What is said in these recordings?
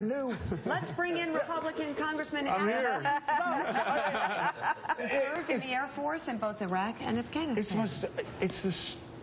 New. Let's bring in Republican Congressman I'm Adam. here. Served in the Air Force in both Iraq and Afghanistan. It's the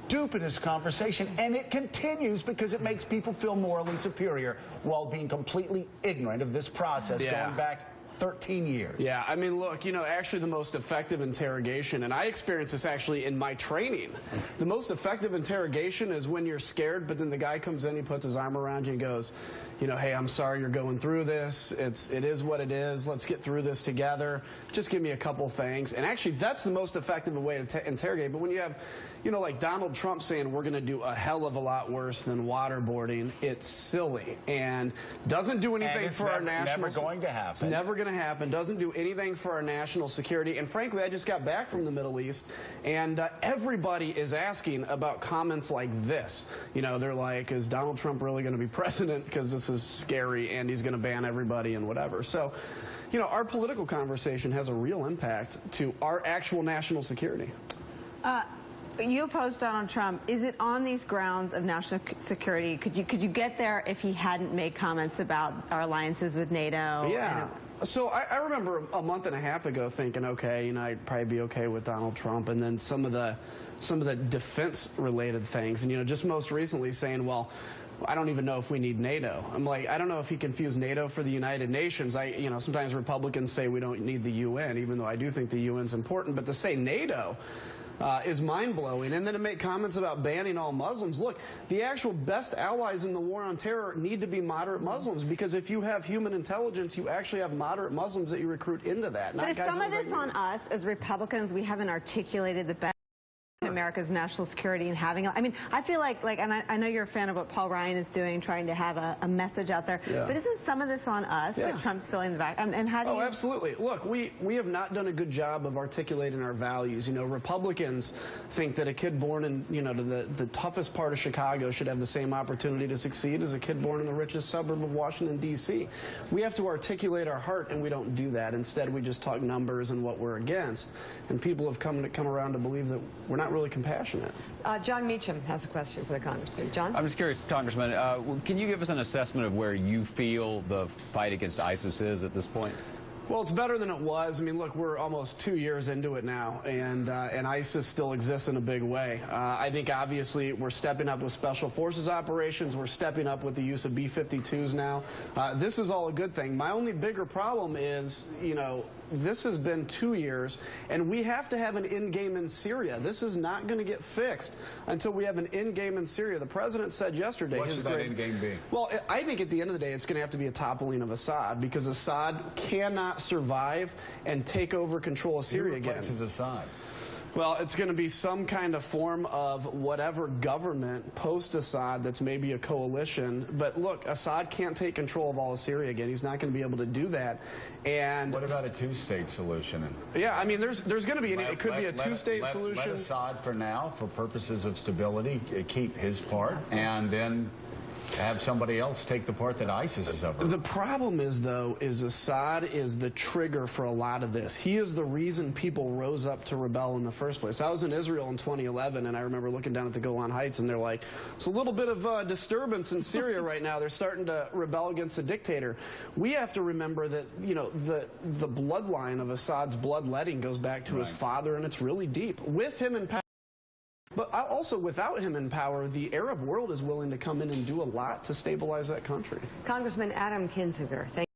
stupidest conversation, and it continues because it makes people feel morally superior while being completely ignorant of this process going back 13 years. Yeah, I mean, look, actually the most effective interrogation, and I experienced this actually in my training, the most effective interrogation is when you're scared, but then the guy comes in, he puts his arm around you and goes, hey, I'm sorry you're going through this. It is what it is. Let's get through this together. Just give me a couple things. And actually, that's the most effective way to interrogate. But when you have, like Donald Trump saying we're going to do a hell of a lot worse than waterboarding, it's silly and doesn't do anything for our national. Never going to happen. It's never going to happen. Doesn't do anything for our national security. And frankly, I just got back from the Middle East, and everybody is asking about comments like this. They're like, is Donald Trump really going to be president? Because this is scary, and he's going to ban everybody and whatever. So, our political conversation has a real impact to our actual national security. You oppose Donald Trump. Is it on these grounds of national security? Could you get there if he hadn't made comments about our alliances with NATO? Yeah. So I remember a month and a half ago thinking, okay, I'd probably be okay with Donald Trump, and then some of the defense-related things, and just most recently saying, well, I don't even know if we need NATO. I'm like, I don't know if he confused NATO for the United Nations. Sometimes Republicans say we don't need the UN, even though I do think the UN's important, but to say NATO is mind-blowing. And then to make comments about banning all Muslims. Look, the actual best allies in the war on terror need to be moderate Muslims, because if you have human intelligence, you actually have moderate Muslims that you recruit into that. But is some of this on us as Republicans? We haven't articulated the best America's national security and having, I feel like, and I know you're a fan of what Paul Ryan is doing, trying to have a message out there, but isn't some of this on us, like Trump's filling the back, and how do you... Oh, absolutely. Look, we have not done a good job of articulating our values. Republicans think that a kid born in, the toughest part of Chicago should have the same opportunity to succeed as a kid born in the richest suburb of Washington, D.C. We have to articulate our heart, and we don't do that. Instead, we just talk numbers and what we're against, and people have come around to believe that we're not really compassionate. John Meacham has a question for the Congressman. John? I'm just curious, Congressman, can you give us an assessment of where you feel the fight against ISIS is at this point? Well, it's better than it was. Look, we're almost 2 years into it now, and ISIS still exists in a big way. I think, obviously, we're stepping up with Special Forces operations. We're stepping up with the use of B-52s now. This is all a good thing. My only bigger problem is, this has been 2 years, and we have to have an end game in Syria. This is not going to get fixed until we have an end game in Syria. The president said yesterday... What should that end game be? Well, I think at the end of the day, it's going to have to be a toppling of Assad, because Assad cannot survive and take over control of Syria again. Who replaces Assad? Well, it's going to be some kind of form of whatever government post-Assad that's maybe a coalition. But look, Assad can't take control of all of Syria again. He's not going to be able to do that. And what about a two-state solution? Yeah, there's going to be it could be a two-state solution. Let Assad for now, for purposes of stability, keep his part, and then have somebody else take the part that ISIS is over. The problem is, though, Assad is the trigger for a lot of this. He is the reason people rose up to rebel in the first place. I was in Israel in 2011, and I remember looking down at the Golan Heights, and they're like, it's a little bit of disturbance in Syria right now. They're starting to rebel against a dictator. We have to remember that, the bloodline of Assad's bloodletting goes back to his father, and it's really deep. With him in power, but also without him in power, the Arab world is willing to come in and do a lot to stabilize that country. Congressman Adam Kinzinger, thank you.